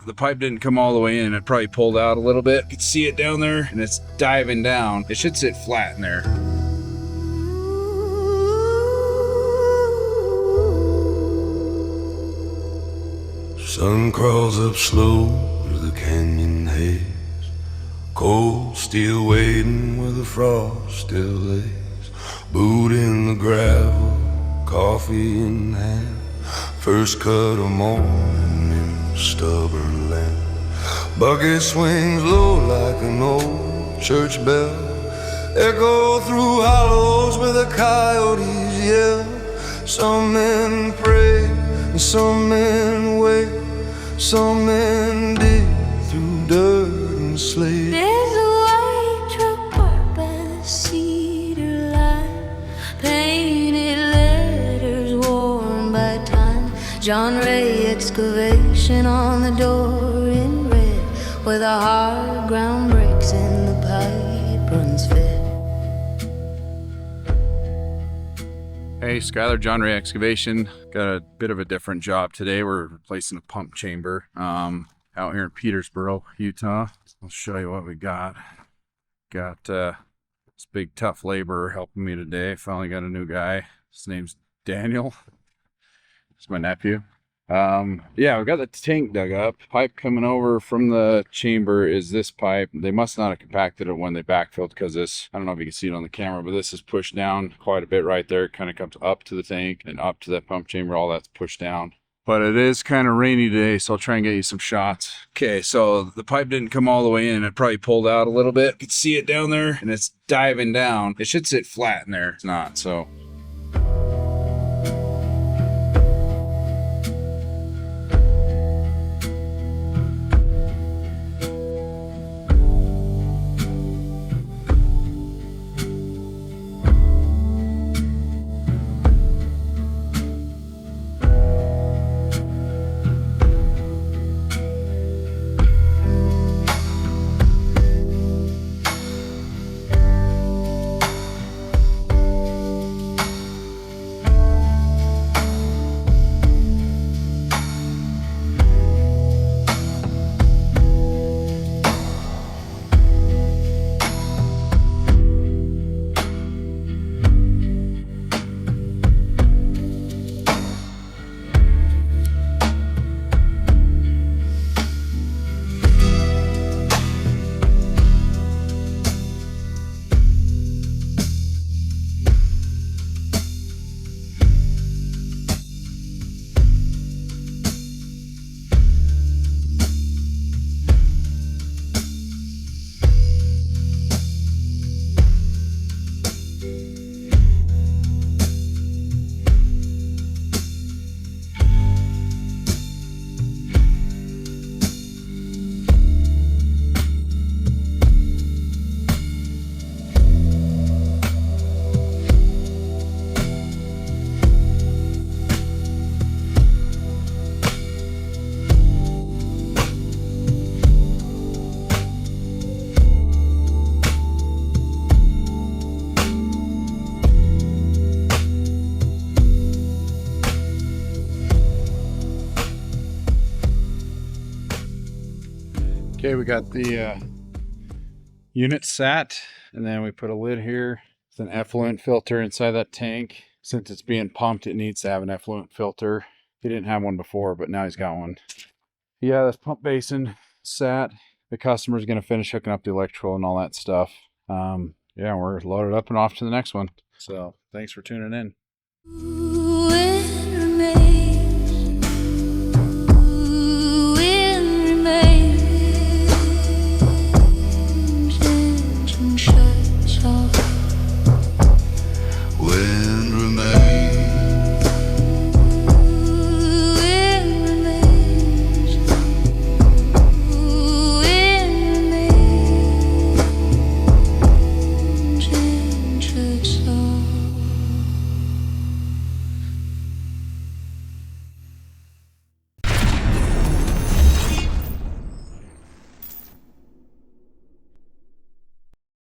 The pipe didn't come all the way in. It probably pulled out a little bit. You can see it down there and it's diving down. It should sit flat in there. Sun crawls up slow through the canyon haze. Cold steel waiting where the frost still lays. Boot in the gravel, coffee in hand. First cut of morning in stubborn land. Bucket swings low like an old church bell. Echo through hollows where the coyotes yell. Some men pray and some men wait. Some men dig through dirt and slate. There's a white truck parked by the cedar line, painted letters worn by time. John Ray Excavation on the door in red, where the hard ground breaks and the pipe runs fed. Hey, Skylar, John Ray Excavation. Got a bit of a different job today. We're replacing a pump chamber out here in Petersboro, Utah. I'll show you what we got. Got this big tough laborer helping me today. Finally got a new guy. His name's Daniel. It's my nephew. Yeah, we got the tank dug up. Pipe coming over from the chamber is this pipe. They must not have compacted it when they backfilled, because this, I don't know if you can see it on the camera, but this is pushed down quite a bit right there. It kind of comes up to the tank and up to that pump chamber. All that's pushed down. But it is kind of rainy today, so I'll try and get you some shots. Okay, so the pipe didn't come all the way in. It probably pulled out a little bit. You can see it down there and it's diving down. It should sit flat in there. It's not, so. Okay, we got the unit sat, and then we put a lid here. It's an effluent filter inside that tank. Since it's being pumped, it needs to have an effluent filter. He didn't have one before, but now he's got one. Yeah, this pump basin sat. The customer's going to finish hooking up the electrical and all that stuff. Yeah, we're loaded up and off to the next one. So thanks for tuning in.